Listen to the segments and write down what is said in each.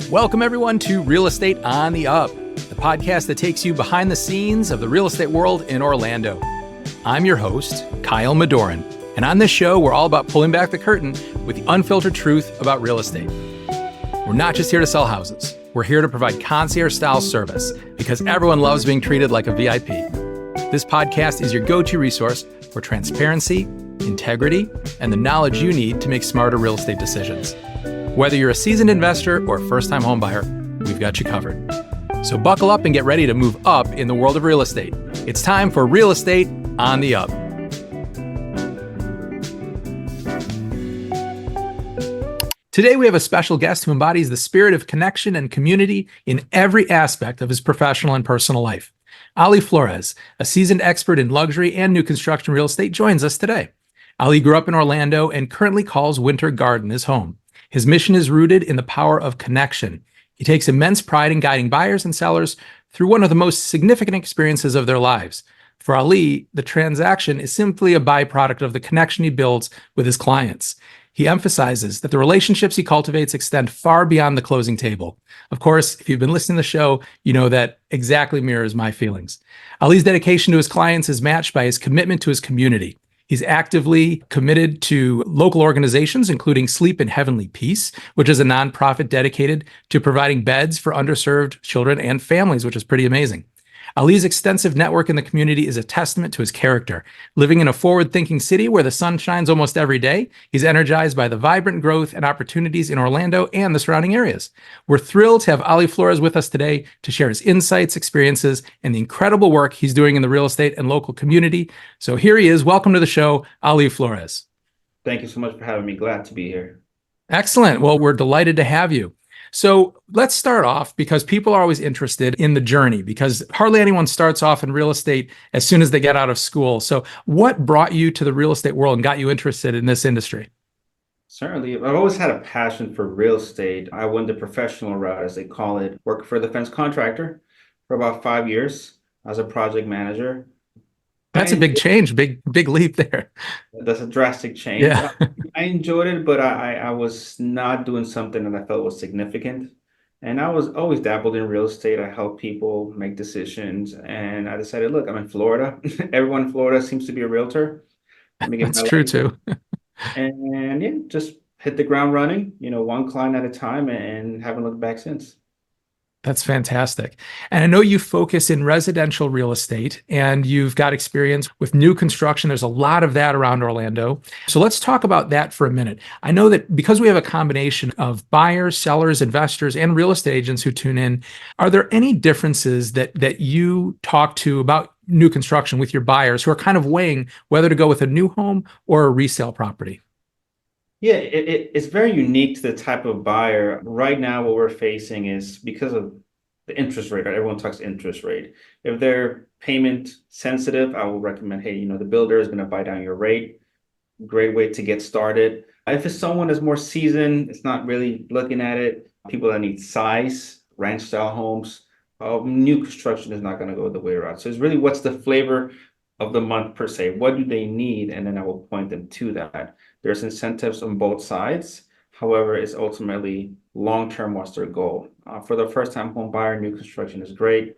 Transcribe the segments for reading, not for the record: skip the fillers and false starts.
Welcome, everyone, to Real Estate on the Up, the podcast that takes you behind the scenes of the real estate world in Orlando. I'm your host, Kyle Madoran, and on this show, we're all about pulling back the curtain with the unfiltered truth about real estate. We're not just here to sell houses. We're here to provide concierge-style service because everyone loves being treated like a VIP. This podcast is your go-to resource for transparency, integrity, and the knowledge you need to make smarter real estate decisions. Whether you're a seasoned investor or a first-time home buyer, we've got you covered. So buckle up and get ready to move up in the world of real estate. It's time for Real Estate on the Up. Today, we have a special guest who embodies the spirit of connection and community in every aspect of his professional and personal life. Ali Flores, a seasoned expert in luxury and new construction real estate, joins us today. Ali grew up in Orlando and currently calls Winter Garden his home. His mission is rooted in the power of connection. He takes immense pride in guiding buyers and sellers through one of the most significant experiences of their lives. For Ali, the transaction is simply a byproduct of the connection he builds with his clients. He emphasizes that the relationships he cultivates extend far beyond the closing table. Of course, if you've been listening to the show, you know that exactly mirrors my feelings. Ali's dedication to his clients is matched by his commitment to his community. He's actively committed to local organizations, including Sleep in Heavenly Peace, which is a nonprofit dedicated to providing beds for underserved children and families, which is pretty amazing. Ali's extensive network in the community is a testament to his character. Living in a forward-thinking city where the sun shines almost every day, he's energized by the vibrant growth and opportunities in Orlando and the surrounding areas. We're thrilled to have Ali Flores with us today to share his insights, experiences, and the incredible work he's doing in the real estate and local community. So here he is. Welcome to the show, Ali Flores. Thank you so much for having me. Glad to be here. Excellent. Well, we're delighted to have you. So let's start off because people are always interested in the journey because hardly anyone starts off in real estate as soon as they get out of school. So what brought you to the real estate world and got you interested in this industry? Certainly. I've always had a passion for real estate. I went the professional route, as they call it, worked for a defense contractor for about 5 years as a project manager. That's a big change, big leap there. That's a drastic change. Yeah. I enjoyed it, but I was not doing something that I felt was significant. And I was always dabbled in real estate. I helped people make decisions. And I decided, look, I'm in Florida. Everyone in Florida seems to be a realtor. Let me get That's my true license. too. And yeah, just hit the ground running, one client at a time and haven't looked back since. That's fantastic. And I know you focus in residential real estate and you've got experience with new construction. There's a lot of that around Orlando. So let's talk about that for a minute. I know that because we have a combination of buyers, sellers, investors, and real estate agents who tune in, are there any differences that you talk to about new construction with your buyers who are kind of weighing whether to go with a new home or a resale property? Yeah, it's very unique to the type of buyer. Right now, what we're facing is because of the interest rate, right? Everyone talks interest rate. If they're payment sensitive, I will recommend, hey, the builder is going to buy down your rate. Great way to get started. If it's someone that's more seasoned, it's not really looking at it. People that need size, ranch style homes, new construction is not going to go the way route. So it's really what's the flavor of the month per se. What do they need? And then I will point them to that. There's incentives on both sides. However, it's ultimately long-term what's their goal. For the first-time home buyer, new construction is great.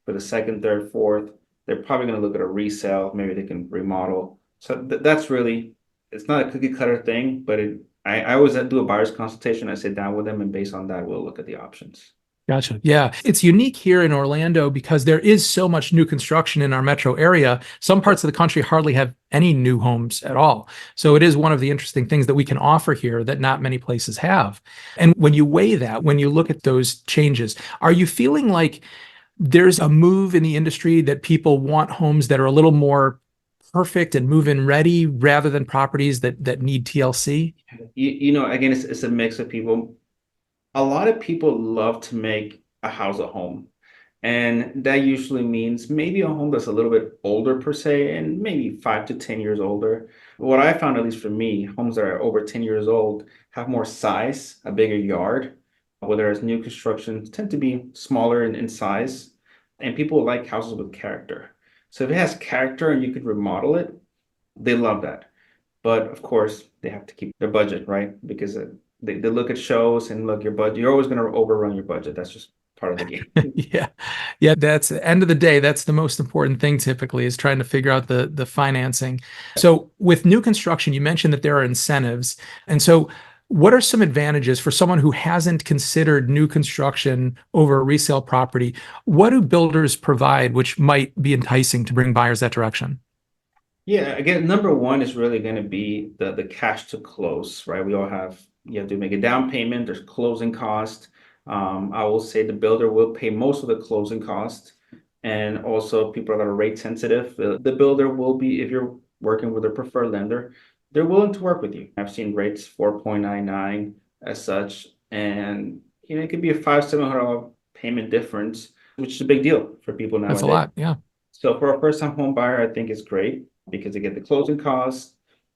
For the second, third, fourth, they're probably going to look at a resale. Maybe they can remodel. So that's really, it's not a cookie cutter thing, but I always do a buyer's consultation. I sit down with them, and based on that, we'll look at the options. Gotcha. Yeah. It's unique here in Orlando because there is so much new construction in our metro area. Some parts of the country hardly have any new homes at all. So it is one of the interesting things that we can offer here that not many places have. And when you weigh that, when you look at those changes, are you feeling like there's a move in the industry that people want homes that are a little more perfect and move-in ready rather than properties that need TLC? Again, it's a mix of people. A lot of people love to make a house a home. And that usually means maybe a home that's a little bit older per se, and maybe 5 to 10 years older. What I found, at least for me, homes that are over 10 years old have more size, a bigger yard, whereas new constructions tend to be smaller in size. And people like houses with character. So if it has character and you could remodel it, they love that. But of course, they have to keep their budget, right? Because They look at shows and look your budget. You're always going to overrun your budget. That's just part of the game. Yeah. Yeah, that's the end of the day. That's the most important thing typically is trying to figure out the financing. So with new construction, you mentioned that there are incentives. And so what are some advantages for someone who hasn't considered new construction over a resale property? What do builders provide which might be enticing to bring buyers that direction? Yeah, again, number one is really going to be the cash to close, right? You have to make a down payment, there's closing cost. I will say the builder will pay most of the closing cost. And also people that are rate sensitive, the builder will be, if you're working with a preferred lender, they're willing to work with you. I've seen rates 4.99 as such, and it could be a $500-700 payment difference, which is a big deal for people That's a nowadays. lot. Yeah. So for a first-time home buyer, I think it's great because they get the closing costs,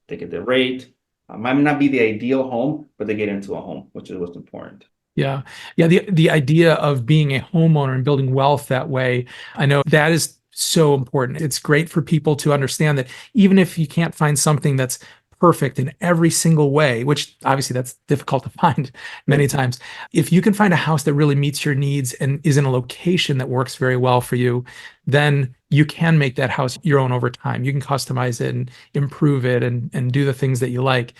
they get the rate. Might not be the ideal home, but they get into a home, which is what's important. Yeah. Yeah. The idea of being a homeowner and building wealth that way, I know that is so important. It's great for people to understand that even if you can't find something that's perfect in every single way, which obviously that's difficult to find many times, if you can find a house that really meets your needs and is in a location that works very well for you, then you can make that house your own over time. You can customize it and improve it and do the things that you like.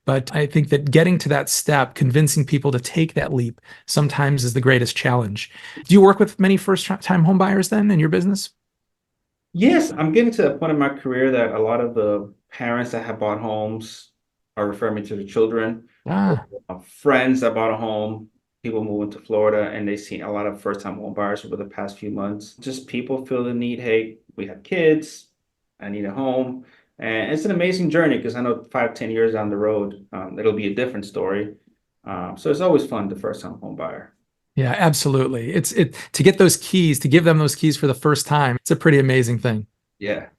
But I think that getting to that step, convincing people to take that leap sometimes is the greatest challenge. Do you work with many first-time home buyers then in your business? Yes, I'm getting to a point in my career that a lot of the parents that have bought homes are referring me to the children, or Ah, friends that bought a home, people moving to Florida, and they see a lot of first-time home buyers over the past few months. Just people feel the need, hey, we have kids, I need a home. And it's an amazing journey because I know 5, 10 years down the road, it'll be a different story. So it's always fun, the first-time home buyer. yeah, absolutely. It's to get those keys, to give them those keys for the first time. It's a pretty amazing thing. Yeah.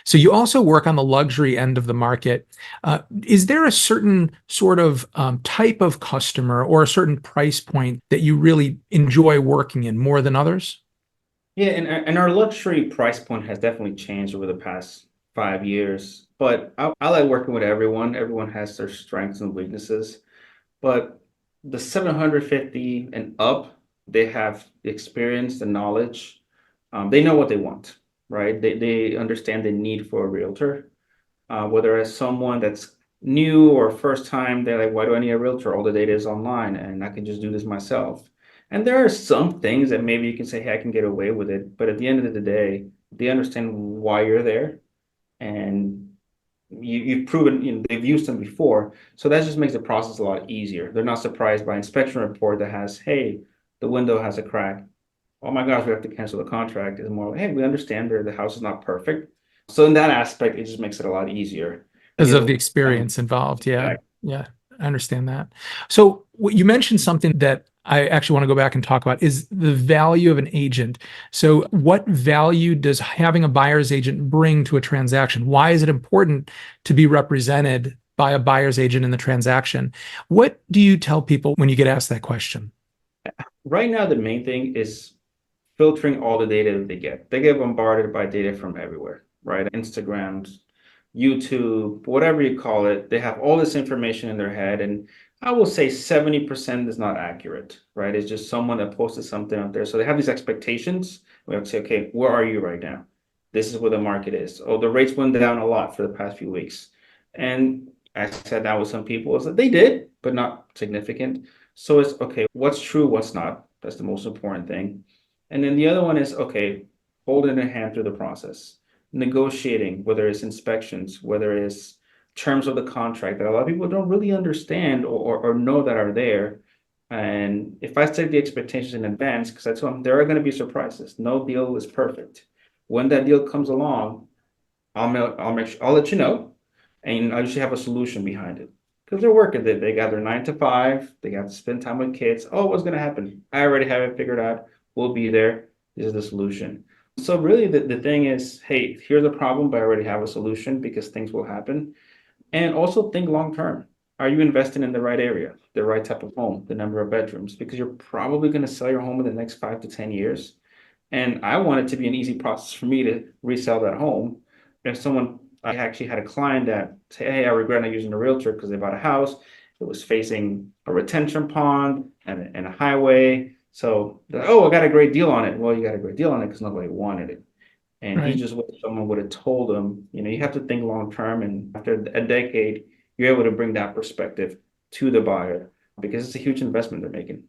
So you also work on the luxury end of the market. Is there a certain sort of type of customer or a certain price point that you really enjoy working in more than others? Yeah, and our luxury price point has definitely changed over the past 5 years. But I like working with everyone. Everyone has their strengths and weaknesses. But the 750 and up, they have the experience, the knowledge. They know what they want, right? They understand the need for a realtor. Whether as someone that's new or first time, they're like, why do I need a realtor? All the data is online and I can just do this myself. And there are some things that maybe you can say, hey, I can get away with it. But at the end of the day, they understand why you're there and you've proven, they've used them before. So that just makes the process a lot easier. They're not surprised by inspection report that has, hey, the window has a crack. Oh my gosh, we have to cancel the contract. It's more like, hey, we understand the house is not perfect. So in that aspect, it just makes it a lot easier. Because of It'll the experience involved. Yeah. yeah. Yeah. I understand that. So you mentioned something that I actually want to go back and talk about is the value of an agent. So what value does having a buyer's agent bring to a transaction? Why is it important to be represented by a buyer's agent in the transaction? What do you tell people when you get asked that question? Right now, the main thing is filtering all the data that they get. They get bombarded by data from everywhere, right? Instagrams, YouTube, whatever you call it, they have all this information in their head. And I will say 70% is not accurate, right? It's just someone that posted something out there. So they have these expectations. We have to say, okay, where are you right now? This is where the market is. Oh, the rates went down a lot for the past few weeks. And I said that with some people, is that they did, but not significant. So it's okay, what's true, what's not? That's the most important thing. And then the other one is, okay, holding a hand through the process, negotiating, whether it's inspections, whether it's terms of the contract that a lot of people don't really understand or know that are there. And if I set the expectations in advance, because I told them there are going to be surprises. No deal is perfect. When that deal comes along, I'll let you know, and I usually have a solution behind it. Because they're working, they got their 9 to 5, they got to spend time with kids. Oh, what's gonna happen? I already have it figured out. We'll be there. This is the solution. So really the thing is, hey, here's a problem, but I already have a solution because things will happen. And also think long term. Are you investing in the right area, the right type of home, the number of bedrooms? Because you're probably going to sell your home in the next 5 to 10 years. And I want it to be an easy process for me to resell that home. If someone, I actually had a client that say, hey, I regret not using a realtor because they bought a house It was facing a retention pond and a highway. So, oh, I got a great deal on it. Well, you got a great deal on it because nobody wanted it. And he Right. just wish someone would have told him, you have to think long term. And after a decade, you're able to bring that perspective to the buyer because it's a huge investment they're making.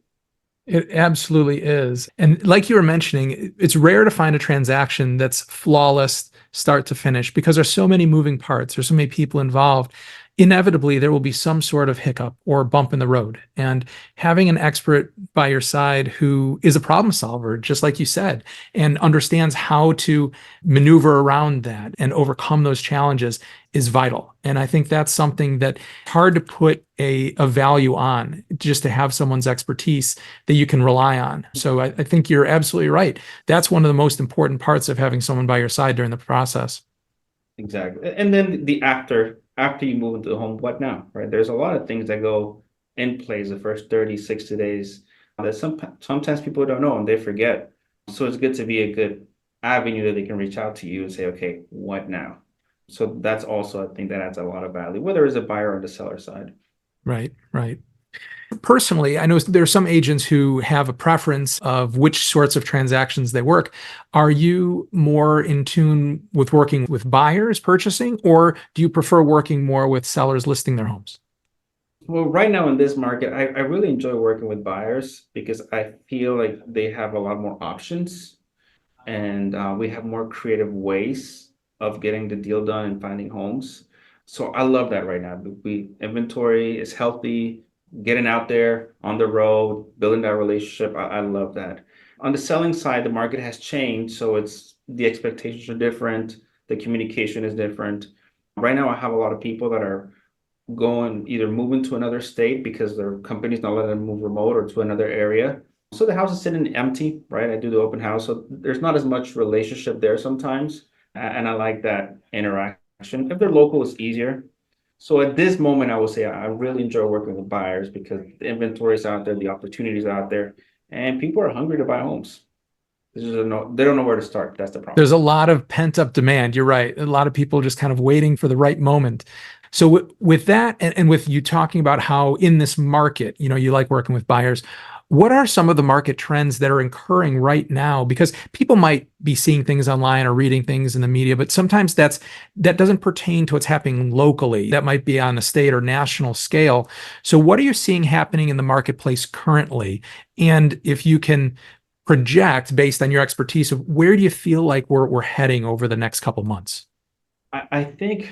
It absolutely is. And like you were mentioning, it's rare to find a transaction that's flawless start to finish because there's so many moving parts, there's so many people involved. Inevitably, there will be some sort of hiccup or bump in the road. And having an expert by your side who is a problem solver, just like you said, and understands how to maneuver around that and overcome those challenges is vital. And I think that's something that hard to put a value on, just to have someone's expertise that you can rely on. So I think you're absolutely right. That's one of the most important parts of having someone by your side during the process. Exactly. And then the after you move into the home, what now, right? There's a lot of things that go in place the first 30, 60 days that sometimes people don't know and they forget. So it's good to be a good avenue that they can reach out to you and say, okay, what now? So that's also, I think that adds a lot of value, whether it's a buyer or the seller side. Right, right. Personally, I know there are some agents who have a preference of which sorts of transactions they work. Are you more in tune with working with buyers purchasing, or do you prefer working more with sellers listing their homes? Well, right now in this market, I really enjoy working with buyers because I feel like they have a lot more options and we have more creative ways of getting the deal done and finding homes. So I love that right now. We inventory is healthy, getting out there on the road, building that relationship. I love that. On the selling side, the market has changed, so it's the expectations are different, the communication is different. Right now, I have a lot of people that are going either moving to another state because their company's not letting them move remote or to another area. So the house is sitting empty, right? I do the open house, so there's not as much relationship there sometimes, and I like that interaction. If they're local, it's easier. So at this moment, I would say I really enjoy working with buyers because the inventory is out there, the opportunities are out there, and people are hungry to buy homes. They don't know where to start. That's the problem. There's a lot of pent up demand. You're right. A lot of people just kind of waiting for the right moment. So with that, and with you talking about how in this market, you like working with buyers, what are some of the market trends that are occurring right now? Because people might be seeing things online or reading things in the media, but sometimes that doesn't pertain to what's happening locally. That might be on a state or national scale. So what are you seeing happening in the marketplace currently? And if you can project based on your expertise of where do you feel like we're heading over the next couple months? I think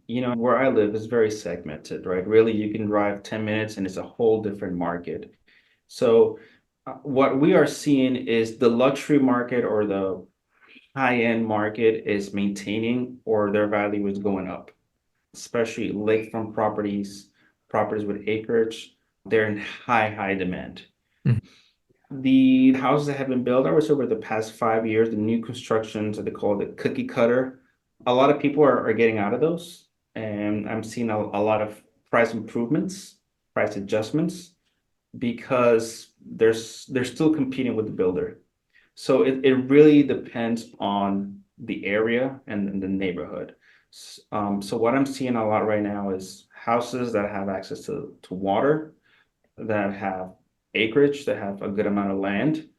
where I live is very segmented, right? Really, you can drive 10 minutes and it's a whole different market. So what we are seeing is the luxury market or the high-end market is maintaining or their value is going up, especially lakefront properties with acreage. They're in high demand. Mhm. The houses that have been built, I would say over the past 5 years, the new constructions that they call the cookie cutter, a lot of people are getting out of those. And I'm seeing a lot of price improvements, price adjustments, because they're still competing with the builder. So it really depends on the area and the neighborhood. So what I'm seeing a lot right now is houses that have access to water, that have acreage, that have a good amount of land,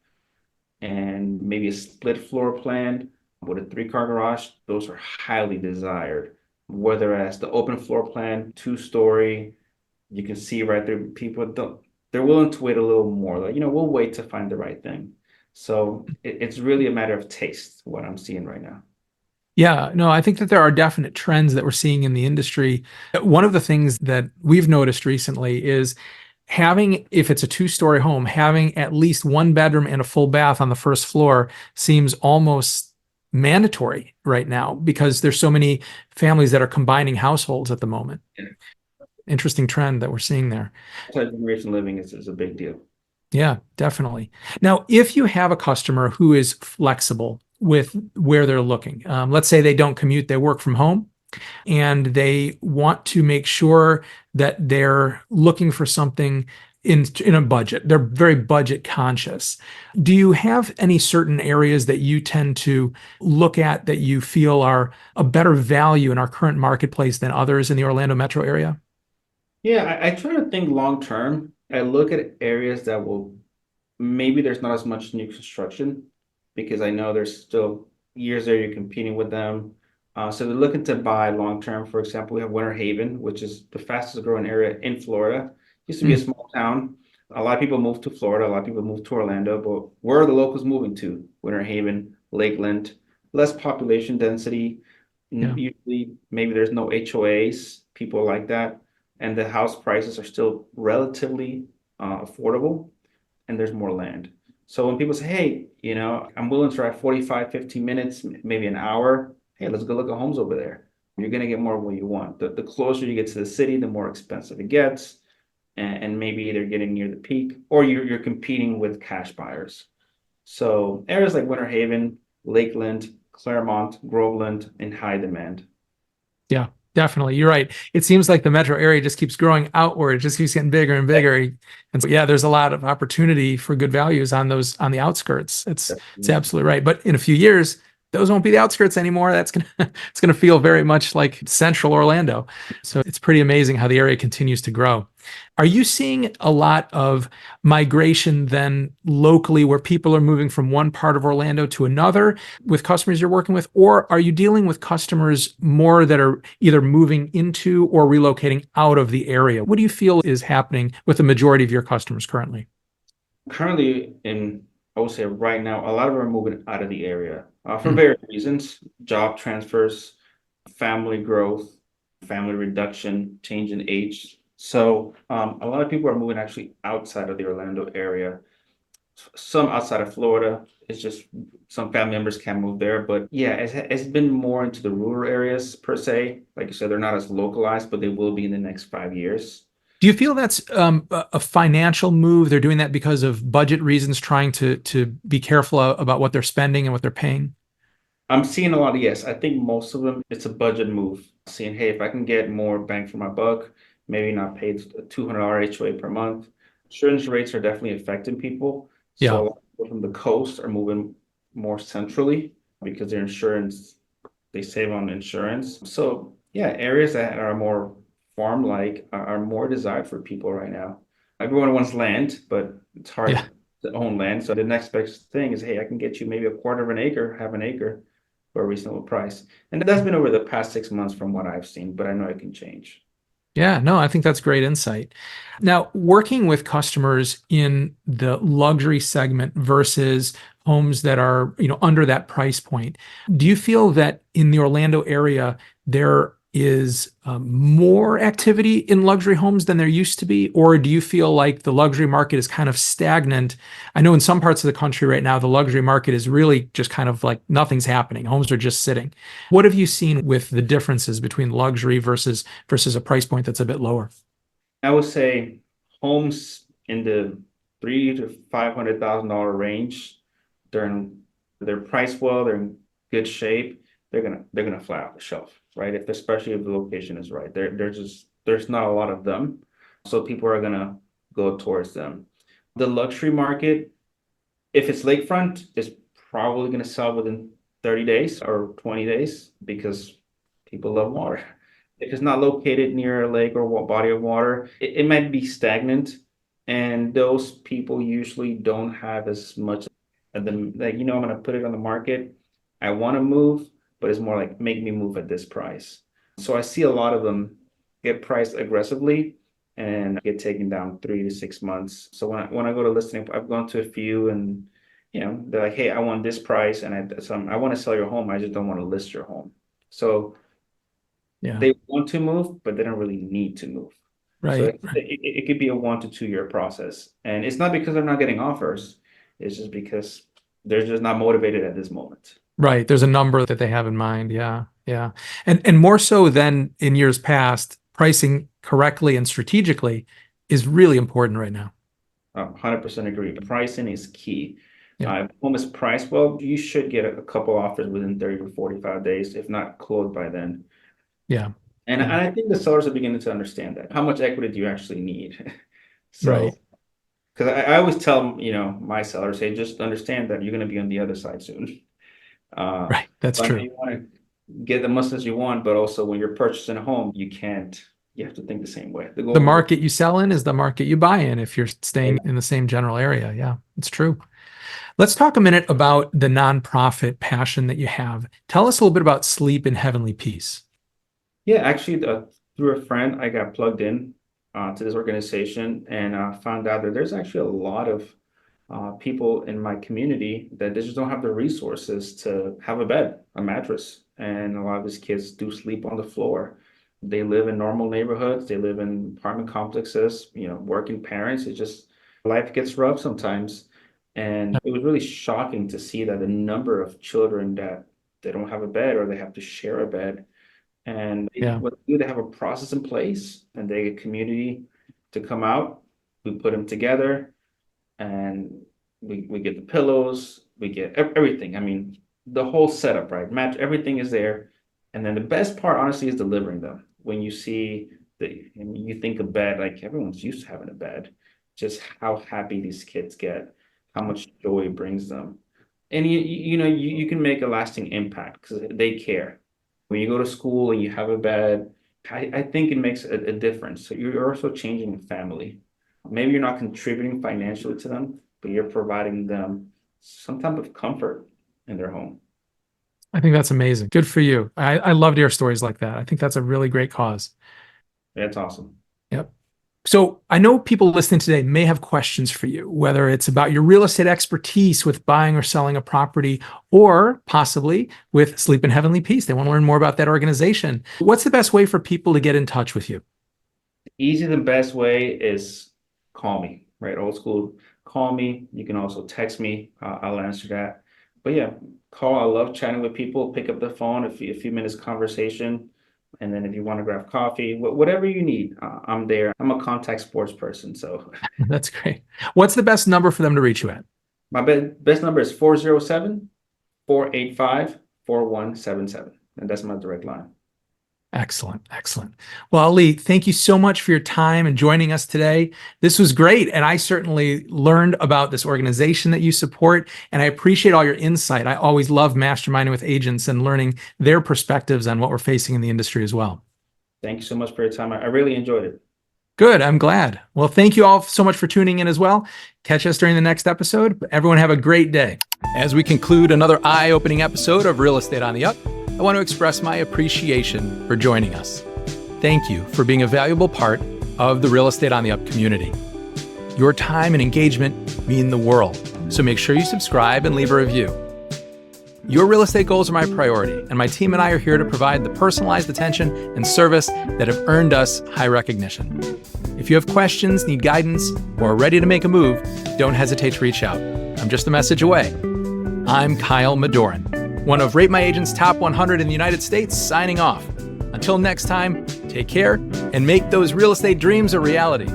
and maybe a split floor plan with a three-car garage. Those are highly desired. Whereas the open floor plan, two-story, you can see right there, people don't, they're willing to wait a little more. Like, we'll wait to find the right thing. So it's really a matter of taste, what I'm seeing right now. Yeah, no, I think that there are definite trends that we're seeing in the industry. One of the things that we've noticed recently is having, if it's a two-story home, having at least one bedroom and a full bath on the first floor seems almost mandatory right now because there's so many families that are combining households at the moment. Yeah. Interesting trend that we're seeing there. Multi-generation living is a big deal. Yeah, definitely. Now, if you have a customer who is flexible with where they're looking, let's say they don't commute, they work from home, and they want to make sure that they're looking for something in a budget. They're very budget conscious. Do you have any certain areas that you tend to look at that you feel are a better value in our current marketplace than others in the Orlando metro area? Yeah, I try to think long term. I look at areas that will maybe there's not as much new construction because I know there's still years there you're competing with them. So they're looking to buy long term. For example, we have Winter Haven, which is the fastest growing area in Florida. Used to be a Mm, small town. A lot of people moved to Florida. A lot of people moved to Orlando. But where are the locals moving to? Winter Haven, Lakeland, less population density. yeah. Usually, maybe there's no HOAs, people like that, and the house prices are still relatively affordable and there's more land. So when people say, hey, I'm willing to drive 45, 15 minutes, maybe an hour, hey, let's go look at homes over there. You're going to get more of what you want. The closer you get to the city, the more expensive it gets. And maybe they're getting near the peak or you're competing with cash buyers. So areas like Winter Haven, Lakeland, Claremont, Groveland in high demand. Yeah, definitely. You're right. It seems like the metro area just keeps growing outward, it just keeps getting bigger and bigger. And so, yeah, there's a lot of opportunity for good values on those on the outskirts. It's absolutely right. But in a few years, those won't be the outskirts anymore. That's gonna it's gonna feel very much like central Orlando. So it's pretty amazing how the area continues to grow. Are you seeing a lot of migration then locally where people are moving from one part of Orlando to another with customers you're working with, or are you dealing with customers more that are either moving into or relocating out of the area? What do you feel is happening with the majority of your customers currently? Currently, I would say right now, a lot of them are moving out of the area for Mm, various reasons, job transfers, family growth, family reduction, change in age. So a lot of people are moving actually outside of the Orlando area. Some outside of Florida. It's just some family members can't move there. But yeah, it's been more into the rural areas per se. Like you said, they're not as localized, but they will be in the next 5 years. Do you feel that's a financial move? They're doing that because of budget reasons, trying to be careful about what they're spending and what they're paying? I'm seeing a lot of yes. I think most of them, it's a budget move. Seeing, hey, if I can get more bang for my buck, maybe not pay a $200 HOA per month. Insurance rates are definitely affecting people. So a Yeah, lot of people from the coast are moving more centrally because their insurance, they save on insurance. So yeah, areas that are more farm-like are more desired for people right now. Everyone wants land, but it's yeah. hard to own land. So the next best thing is, hey, I can get you maybe a quarter of an acre, half an acre for a reasonable price. And that's been over the past 6 months from what I've seen, but I know it can change. Yeah, no, I think that's great insight. Now, working with customers in the luxury segment versus homes that are, under that price point, do you feel that in the Orlando area there is more activity in luxury homes than there used to be, or do you feel like the luxury market is kind of stagnant? I know in some parts of the country right now, the luxury market is really just kind of like nothing's happening. Homes are just sitting. What have you seen with the differences between luxury versus a price point that's a bit lower? I would say homes in the $300,000 to $500,000 range, they're priced well, they're in good shape, they're gonna fly off the shelf, right? If especially if the location is right. There's not a lot of them. So people are gonna go towards them. The luxury market, if it's lakefront, it's probably going to sell within 30 days or 20 days because people love water. If it's not located near a lake or a body of water, it might be stagnant. And those people usually don't have as much of them, like, I'm going to put it on the market. I want to move, but it's more like make me move at this price. So I see a lot of them get priced aggressively and get taken down 3 to 6 months. So when I go to listing, I've gone to a few and they're like, hey, I want this price and I want to sell your home. I just don't want to list your home. So Yeah, they want to move, but they don't really need to move. So right, it could be a 1 to 2 year process. And it's not because they're not getting offers. It's just because they're just not motivated at this moment. right. There's a number that they have in mind. Yeah, yeah. And more so than in years past, pricing correctly and strategically is really important right now. 100% agree. Pricing is key. Yeah, If a home is priced well, you should get a couple offers within 30 to 45 days, if not closed by then. yeah, And yeah. I think the sellers are beginning to understand that. How much equity do you actually need? Right, So, because I always tell, my sellers, hey, just understand that you're going to be on the other side soon. right. That's So I know true. you want to get the much as you want, but also when you're purchasing a home, you can't you have to think the same way. The market you sell in is the market you buy in if you're staying in the same general area. Yeah, it's true. Let's talk a minute about the nonprofit passion that you have. Tell us a little bit about Sleep in Heavenly Peace. Yeah, actually, through a friend, I got plugged in to this organization and found out that there's actually a lot of people in my community that they just don't have the resources to have a bed, a mattress. And a lot of these kids do sleep on the floor. They live in normal neighborhoods, they live in apartment complexes, working parents. It just, life gets rough sometimes. And it was really shocking to see that the number of children that they don't have a bed or they have to share a bed. And what they do, they have a process in place and they get community to come out. We put them together and we get the pillows, we get everything. I mean, the whole setup, right? Match, everything is there. And then the best part, honestly, is delivering them. When you see you think of bed, like everyone's used to having a bed, just how happy these kids get, how much joy it brings them. And you can make a lasting impact because they care. When you go to school and you have a bed, I think it makes a difference. So you're also changing the family. Maybe you're not contributing financially to them, but you're providing them some type of comfort in their home. I think that's amazing. Good for you. I love to hear stories like that. I think that's a really great cause. That's awesome. Yep. So I know people listening today may have questions for you, whether it's about your real estate expertise with buying or selling a property, or possibly with Sleep in Heavenly Peace. They want to learn more about that organization. What's the best way for people to get in touch with you? Easy, the best way is call me, right? Old school, call me. You can also text me. I'll answer that. But yeah, call. I love chatting with people. Pick up the phone, a few minutes conversation. And then if you want to grab coffee, whatever you need, I'm there. I'm a contact sports person, so. That's great. What's the best number for them to reach you at? My best number is 407-485-4177. And that's my direct line. Excellent. Excellent. Well, Ali, thank you so much for your time and joining us today. This was great. And I certainly learned about this organization that you support. And I appreciate all your insight. I always love masterminding with agents and learning their perspectives on what we're facing in the industry as well. Thank you so much for your time. I really enjoyed it. Good. I'm glad. Well, thank you all so much for tuning in as well. Catch us during the next episode. Everyone have a great day. As we conclude another eye-opening episode of Real Estate on the Up, I want to express my appreciation for joining us. Thank you for being a valuable part of the Real Estate on the Up community. Your time and engagement mean the world, so make sure you subscribe and leave a review. Your real estate goals are my priority, and my team and I are here to provide the personalized attention and service that have earned us high recognition. If you have questions, need guidance, or are ready to make a move, don't hesitate to reach out. I'm just a message away. I'm Kyle Madoran, one of Rate My Agent's top 100 in the United States, signing off. Until next time, take care and make those real estate dreams a reality.